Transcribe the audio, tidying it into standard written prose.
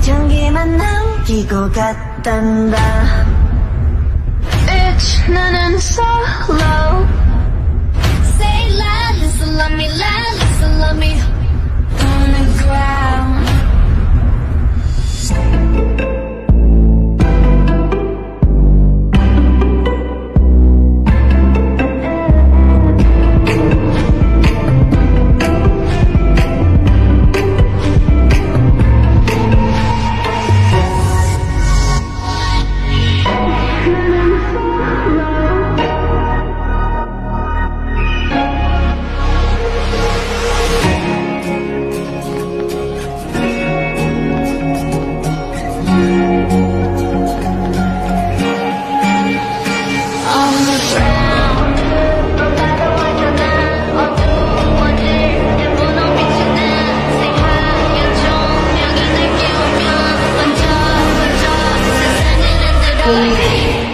향기만 남기고 갔단다. Bitch, 나는 solo. Say la, listen, love me, la, listen, love me. On the ground. Believe